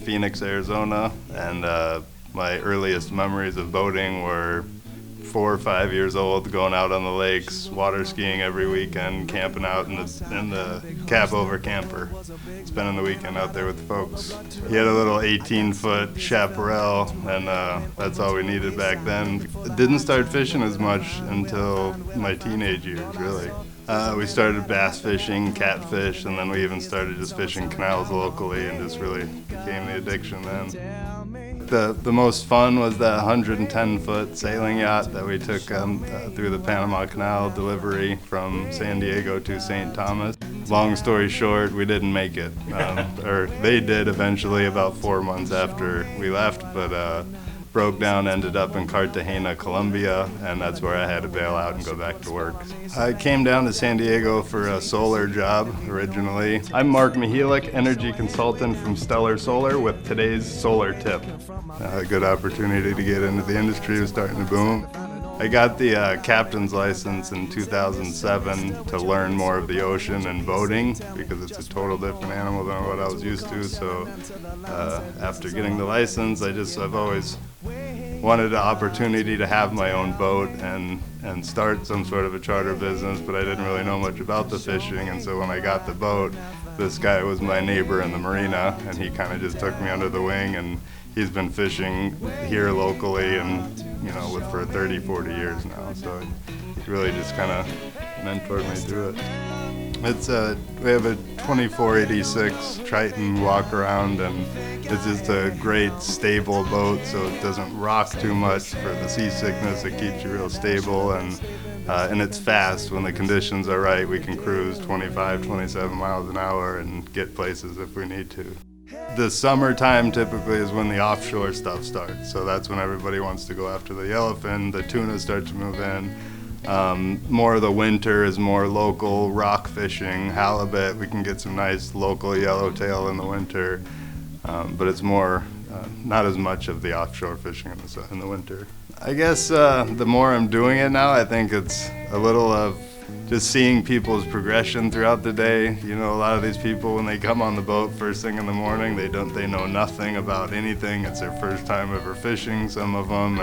Phoenix, Arizona, and my earliest memories of boating were 4 or 5 years old, going out on the lakes, water skiing every weekend, camping out in the cab over camper, spending the weekend out there with the folks. He had a little 18-foot chaparral, and that's all we needed back then. Didn't start fishing as much until my teenage years, really. We started bass fishing, catfish, and then we even started just fishing canals locally, and just really became the addiction then. The most fun was that 110-foot sailing yacht that we took through the Panama Canal delivery from San Diego to St. Thomas. Long story short, we didn't make it. Or they did eventually about 4 months after we left, but broke down, ended up in Cartagena, Colombia, and that's where I had to bail out and go back to work. I came down to San Diego for a solar job originally. I'm Mark Mihelich, energy consultant from Stellar Solar with today's solar tip. A good opportunity to get into the industry was starting to boom. I got the captain's license in 2007 to learn more of the ocean and boating because it's a total different animal than what I was used to. So after getting the license, I've always wanted the opportunity to have my own boat and start some sort of a charter business, but I didn't really know much about the fishing, and so when I got the boat, this guy was my neighbor in the marina, and he kind of just took me under the wing, and he's been fishing here locally and for 30, 40 years now, so he really just kind of mentored me through it. We have a 2486 Triton walk around, and it's just a great stable boat, so it doesn't rock too much for the seasickness. It keeps you real stable, and it's fast. When the conditions are right, we can cruise 25, 27 miles an hour and get places if we need to. The summertime typically is when the offshore stuff starts, so that's when everybody wants to go after the yellowfin. The tuna start to move in. More of the winter is more local rock fishing, halibut. We can get some nice local yellowtail in the winter, but it's more, not as much of the offshore fishing in the winter. I guess the more I'm doing it now, I think it's a little of just seeing people's progression throughout the day. A lot of these people, when they come on the boat first thing in the morning, they know nothing about anything. It's their first time ever fishing, some of them,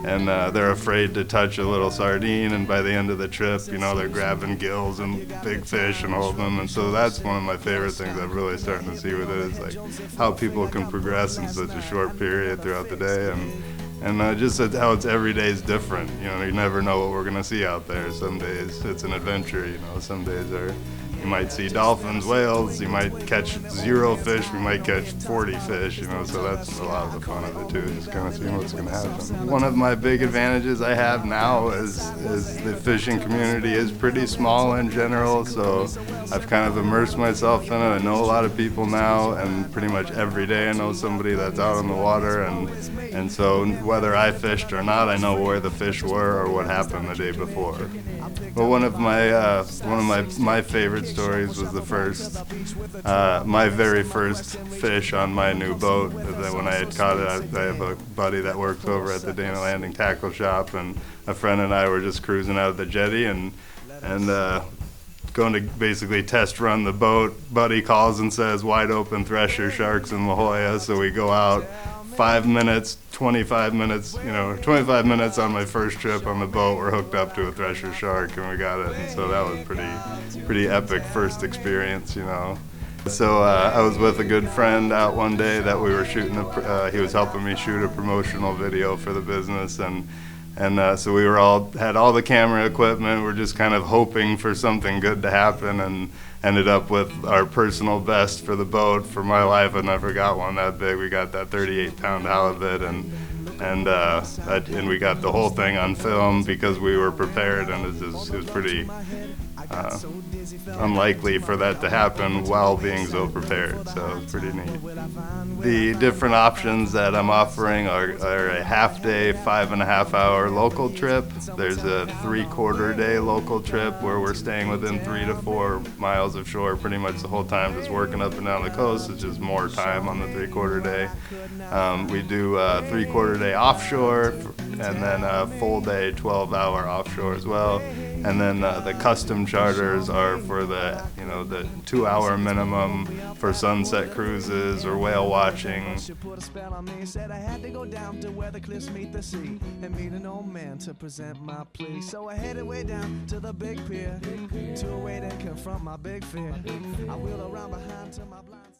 and they're afraid to touch a little sardine, and by the end of the trip, they're grabbing gills and big fish and holding them, and so that's one of my favorite things I'm really starting to see with it, is like how people can progress in such a short period throughout the day, and just how every day is different. You never know what we're gonna see out there. Some days it's an adventure, some days you might see dolphins, whales, you might catch 0 fish, we might catch 40 fish, so that's a lot of the fun of it too, just kind of seeing what's going to happen. One of my big advantages I have now is the fishing community is pretty small in general, so I've kind of immersed myself in it. I know a lot of people now, and pretty much every day I know somebody that's out on the water, and so whether I fished or not, I know where the fish were or what happened the day before. Well, one of my favorite stories was my very first fish on my new boat. That when I had caught it, I have a buddy that works over at the Dana Landing Tackle Shop, and a friend and I were just cruising out of the jetty and going to basically test run the boat. Buddy calls and says, "Wide open thresher sharks in La Jolla," so we go out. 5 minutes, 25 minutes, 25 minutes on my first trip on the boat, we're hooked up to a thresher shark, and we got it, and so that was pretty epic first experience, So I was with a good friend out one day that we were shooting, he was helping me shoot a promotional video for the business, and so we had all the camera equipment. We're just kind of hoping for something good to happen, and ended up with our personal best for the boat. For my life, I never got one that big. We got that 38-pound halibut, and we got the whole thing on film because we were prepared, and it was pretty unlikely for that to happen while being so prepared, so it's pretty neat. The different options that I'm offering are a half-day, 5.5-hour local trip. There's a 3/4 day local trip where we're staying within 3 to 4 miles of shore pretty much the whole time, just working up and down the coast. It's just more time on the 3/4 day. We do a 3/4 day offshore and then a full day 12-hour offshore as well. And then the custom charters are for the 2-hour minimum for sunset cruises or whale watching. She put a spell on me, said I had to go down to where the cliffs meet the sea and meet an old man to present my plea. So I headed way down to the big pier to await and confront my big fear. I wheeled around behind to my blind